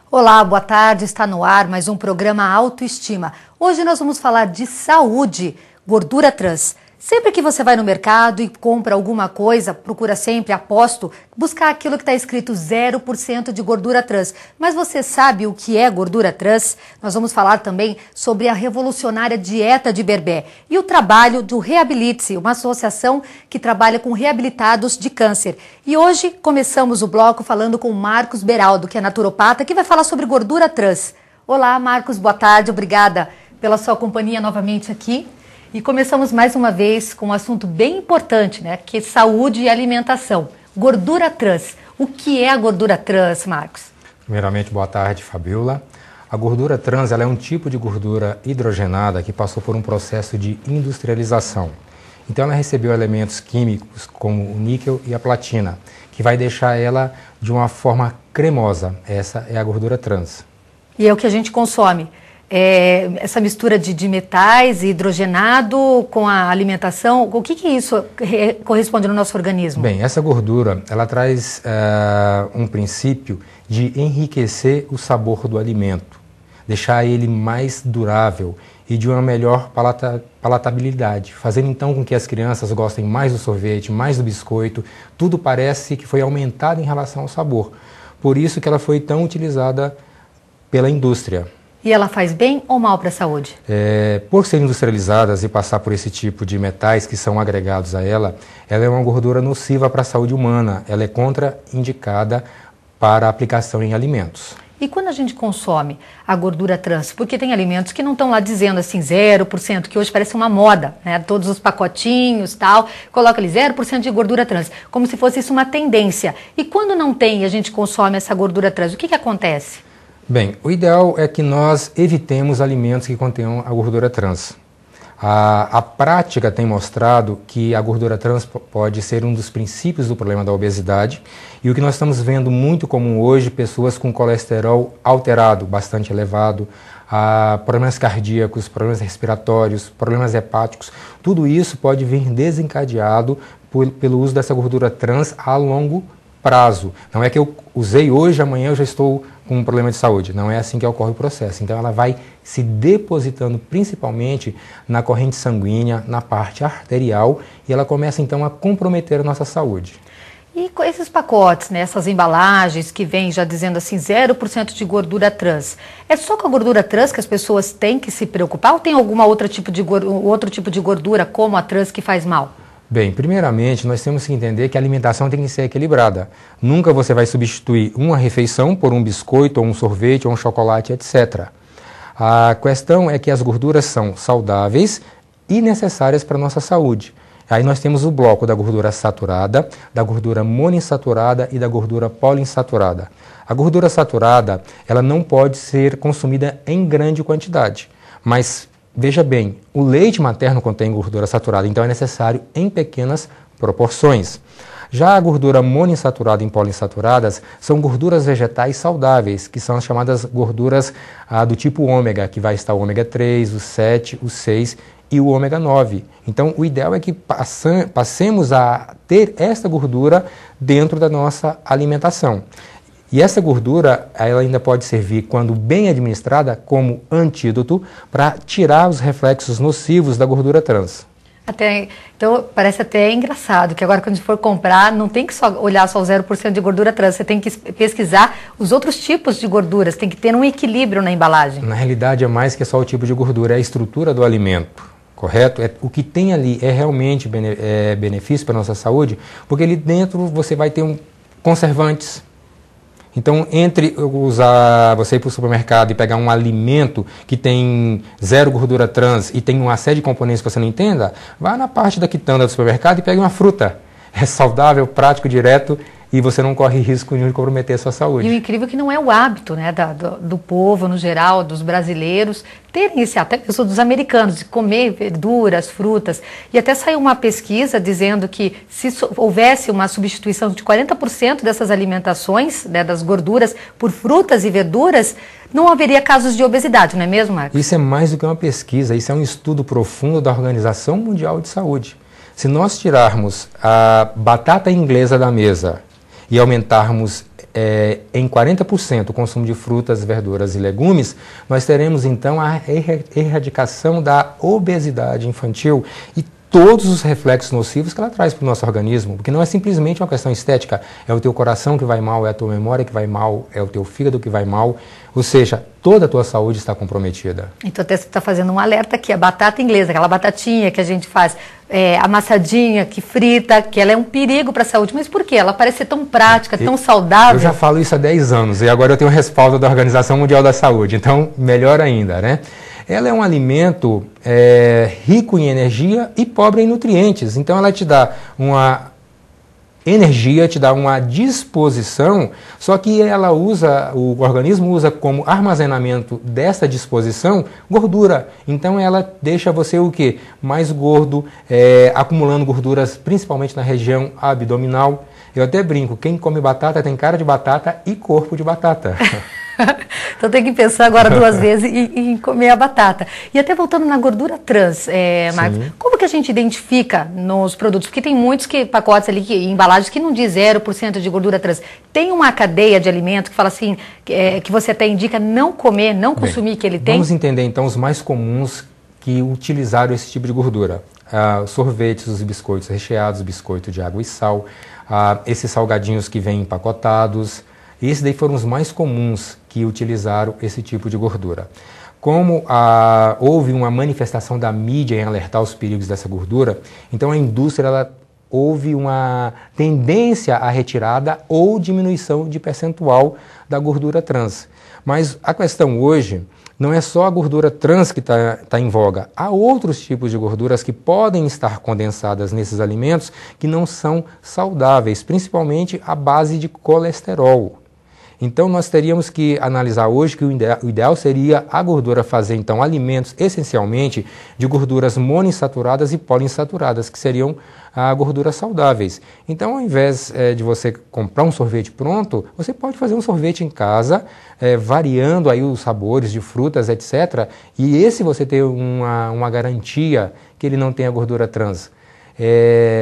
Olá, boa tarde. Está no ar mais um programa Autoestima. Hoje nós vamos falar de saúde, gordura trans. Sempre que você vai no mercado e compra alguma coisa, procura sempre, aposto, buscar aquilo que está escrito 0% de gordura trans. Mas você sabe o que é gordura trans? Nós vamos falar também sobre a revolucionária dieta de Berbé e o trabalho do Reabilite-se, uma associação que trabalha com reabilitados de câncer. E hoje começamos o bloco falando com Marcos Beraldo, que é naturopata, que vai falar sobre gordura trans. Olá, Marcos, boa tarde, obrigada pela sua companhia novamente aqui. E começamos mais uma vez com um assunto bem importante, né? Que é saúde e alimentação. Gordura trans. O que é a gordura trans, Marcos? Primeiramente, boa tarde, Fabiola. A gordura trans ela é um tipo de gordura hidrogenada que passou por um processo de industrialização. Então ela recebeu elementos químicos como o níquel e a platina, que vai deixar ela de uma forma cremosa. Essa é a gordura trans. E é o que a gente consome. Essa mistura de metais hidrogenado com a alimentação, o que isso corresponde no nosso organismo? Bem, essa gordura ela traz um princípio de enriquecer o sabor do alimento, deixar ele mais durável e de uma melhor palatabilidade, fazendo então com que as crianças gostem mais do sorvete, mais do biscoito. Tudo parece que foi aumentado em relação ao sabor. Por isso que ela foi tão utilizada pela indústria. E ela faz bem ou mal para a saúde? Por serem industrializadas e passar por esse tipo de metais que são agregados a ela é uma gordura nociva para a saúde humana. Ela é contraindicada para aplicação em alimentos. E quando a gente consome a gordura trans? Porque tem alimentos que não estão lá dizendo assim 0%, que hoje parece uma moda, né? Todos os pacotinhos tal, coloca ali 0% de gordura trans, como se fosse isso uma tendência. E quando não tem e a gente consome essa gordura trans, o que acontece? Bem, o ideal é que nós evitemos alimentos que contenham a gordura trans. A prática tem mostrado que a gordura trans pode ser um dos princípios do problema da obesidade e o que nós estamos vendo muito comum hoje, pessoas com colesterol alterado, bastante elevado, problemas cardíacos, problemas respiratórios, problemas hepáticos, tudo isso pode vir desencadeado pelo uso dessa gordura trans a longo prazo. Não é que eu usei hoje, amanhã eu já estou com um problema de saúde. Não é assim que ocorre o processo. Então ela vai se depositando principalmente na corrente sanguínea, na parte arterial, e ela começa então a comprometer a nossa saúde. E com esses pacotes, né, essas embalagens que vêm já dizendo assim 0% de gordura trans, é só com a gordura trans que as pessoas têm que se preocupar ou tem algum outro tipo de gordura como a trans que faz mal? Bem, primeiramente, nós temos que entender que a alimentação tem que ser equilibrada. Nunca você vai substituir uma refeição por um biscoito, ou um sorvete, ou um chocolate, etc. A questão é que as gorduras são saudáveis e necessárias para a nossa saúde. Aí nós temos o bloco da gordura saturada, da gordura monoinsaturada e da gordura poliinsaturada. A gordura saturada, ela não pode ser consumida em grande quantidade, mas veja bem, o leite materno contém gordura saturada, então é necessário em pequenas proporções. Já a gordura monoinsaturada e poliinsaturadas são gorduras vegetais saudáveis, que são as chamadas gorduras do tipo ômega, que vai estar o ômega 3, o 7, o 6 e o ômega 9. Então o ideal é que passemos a ter esta gordura dentro da nossa alimentação. E essa gordura, ela ainda pode servir, quando bem administrada, como antídoto para tirar os reflexos nocivos da gordura trans. Então, parece até engraçado que agora quando a gente for comprar, não tem que olhar só o 0% de gordura trans, você tem que pesquisar os outros tipos de gorduras, tem que ter um equilíbrio na embalagem. Na realidade, é mais que só o tipo de gordura, é a estrutura do alimento, correto? O que tem ali é realmente benefício para a nossa saúde, porque ali dentro você vai ter conservantes. Então, entre você ir para o supermercado e pegar um alimento que tem 0 gordura trans e tem uma série de componentes que você não entenda, vá na parte da quitanda do supermercado e pegue uma fruta. É saudável, prático, direto e você não corre risco de comprometer a sua saúde. E o incrível é que não é o hábito, né, do povo no geral, dos brasileiros, terem esse, até mesmo dos americanos, de comer verduras, frutas. E até saiu uma pesquisa dizendo que se houvesse uma substituição de 40% dessas alimentações, né, das gorduras, por frutas e verduras, não haveria casos de obesidade, não é mesmo, Marcos? Isso é mais do que uma pesquisa, isso é um estudo profundo da Organização Mundial de Saúde. Se nós tirarmos a batata inglesa da mesa e aumentarmos em 40% o consumo de frutas, verduras e legumes, nós teremos então a erradicação da obesidade infantil e todos os reflexos nocivos que ela traz para o nosso organismo, porque não é simplesmente uma questão estética, é o teu coração que vai mal, é a tua memória que vai mal, é o teu fígado que vai mal, ou seja, toda a tua saúde está comprometida. Então até você está fazendo um alerta aqui, a batata inglesa, aquela batatinha que a gente faz, amassadinha, que frita, que ela é um perigo para a saúde, mas por quê? Ela parece ser tão prática, tão saudável. Eu já falo isso há 10 anos e agora eu tenho o respaldo da Organização Mundial da Saúde, então melhor ainda, né? Ela é um alimento rico em energia e pobre em nutrientes. Então ela te dá uma energia, te dá uma disposição, só que o organismo usa como armazenamento dessa disposição gordura. Então ela deixa você o quê? Mais gordo, acumulando gorduras principalmente na região abdominal. Eu até brinco, quem come batata tem cara de batata e corpo de batata. Então tem que pensar agora 2 vezes em comer a batata. E até voltando na gordura trans, Marcos, como que a gente identifica nos produtos? Porque tem muitos pacotes ali, embalagens que não diz 0% de gordura trans. Tem uma cadeia de alimento que fala assim, que você até indica não comer, não consumir, que ele tem? Vamos entender então os mais comuns que utilizaram esse tipo de gordura. Os sorvetes, os biscoitos recheados, biscoito de água e sal, esses salgadinhos que vêm empacotados. Esses daí foram os mais comuns que utilizaram esse tipo de gordura. Como houve uma manifestação da mídia em alertar os perigos dessa gordura, então a indústria houve uma tendência à retirada ou diminuição de percentual da gordura trans. Mas a questão hoje não é só a gordura trans que está em voga. Há outros tipos de gorduras que podem estar condensadas nesses alimentos que não são saudáveis, principalmente a base de colesterol. Então nós teríamos que analisar hoje que o ideal seria a gordura fazer então alimentos essencialmente de gorduras monoinsaturadas e poliinsaturadas, que seriam gorduras saudáveis. Então ao invés de você comprar um sorvete pronto, você pode fazer um sorvete em casa, variando aí os sabores de frutas, etc. E esse você ter uma garantia que ele não tenha gordura trans.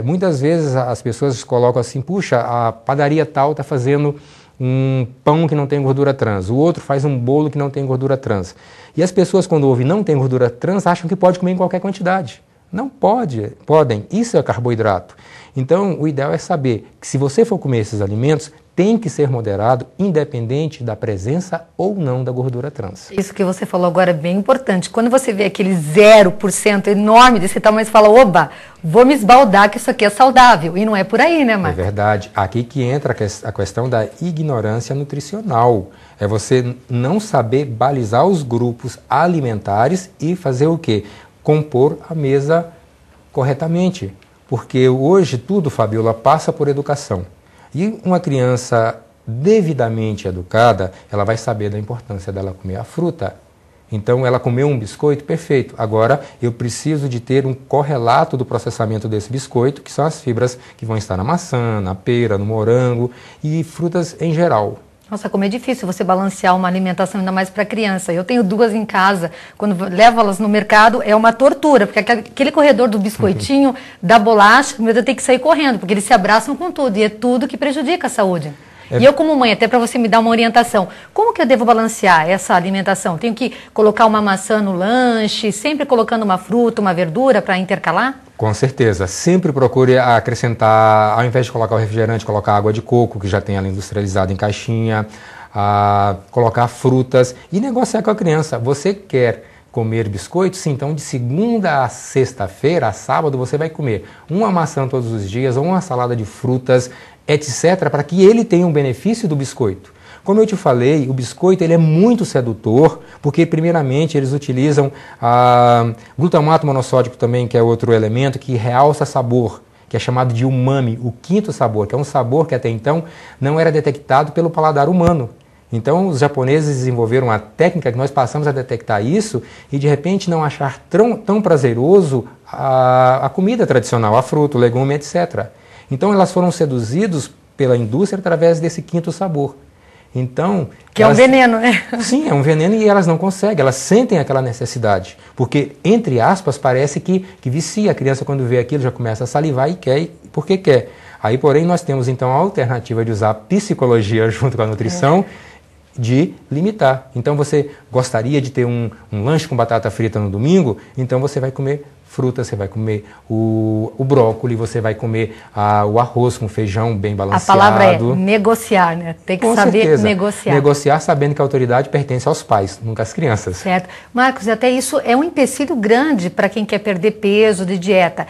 Muitas vezes as pessoas colocam assim, puxa, a padaria tal está fazendo um pão que não tem gordura trans, o outro faz um bolo que não tem gordura trans. E as pessoas, quando ouvem não tem gordura trans, acham que pode comer em qualquer quantidade. Não podem, isso é carboidrato. Então, o ideal é saber que se você for comer esses alimentos, tem que ser moderado, independente da presença ou não da gordura trans. Isso que você falou agora é bem importante. Quando você vê aquele 0% enorme desse tamanho, você fala, oba, vou me esbaldar que isso aqui é saudável. E não é por aí, né, Marcos? É verdade. Aqui que entra a questão da ignorância nutricional. É você não saber balizar os grupos alimentares e fazer o quê? Compor a mesa corretamente. Porque hoje tudo, Fabiola, passa por educação. E uma criança devidamente educada, ela vai saber da importância dela comer a fruta. Então, ela comeu um biscoito, perfeito. Agora, eu preciso de ter um correlato do processamento desse biscoito, que são as fibras que vão estar na maçã, na pera, no morango e frutas em geral. Nossa, como é difícil você balancear uma alimentação, ainda mais para criança. Eu tenho 2 em casa, quando levo elas no mercado é uma tortura, porque aquele corredor do biscoitinho, da bolacha, meu Deus, eu tenho que sair correndo, porque eles se abraçam com tudo, e é tudo que prejudica a saúde. E eu como mãe, até para você me dar uma orientação, como que eu devo balancear essa alimentação? Tenho que colocar uma maçã no lanche, sempre colocando uma fruta, uma verdura para intercalar? Com certeza. Sempre procure acrescentar, ao invés de colocar o refrigerante, colocar água de coco, que já tem ela industrializada em caixinha, colocar frutas e negociar com a criança. Você quer comer biscoito? Sim, então de segunda a sexta-feira, a sábado, você vai comer uma maçã todos os dias ou uma salada de frutas, etc., para que ele tenha um benefício do biscoito. Como eu te falei, o biscoito ele é muito sedutor, porque primeiramente eles utilizam glutamato monossódico também, que é outro elemento que realça sabor, que é chamado de umami, o 5º sabor, que é um sabor que até então não era detectado pelo paladar humano. Então os japoneses desenvolveram uma técnica que nós passamos a detectar isso e de repente não achar tão prazeroso a comida tradicional, a fruta, o legume, etc. Então elas foram seduzidas pela indústria através desse 5º sabor. Então, que é um veneno, né? Sim, é um veneno e elas não conseguem, elas sentem aquela necessidade. Porque, entre aspas, parece que vicia. A criança quando vê aquilo já começa a salivar e quer, porque quer. Aí, porém, nós temos então a alternativa de usar a psicologia junto com a nutrição, de limitar. Então, você gostaria de ter um lanche com batata frita no domingo? Então, você vai comer fruta, você vai comer o brócolis, você vai comer o arroz com feijão bem balanceado. A palavra é negociar, né? Tem que saber negociar. Negociar sabendo que a autoridade pertence aos pais, nunca às crianças. Certo. Marcos, até isso é um empecilho grande para quem quer perder peso de dieta.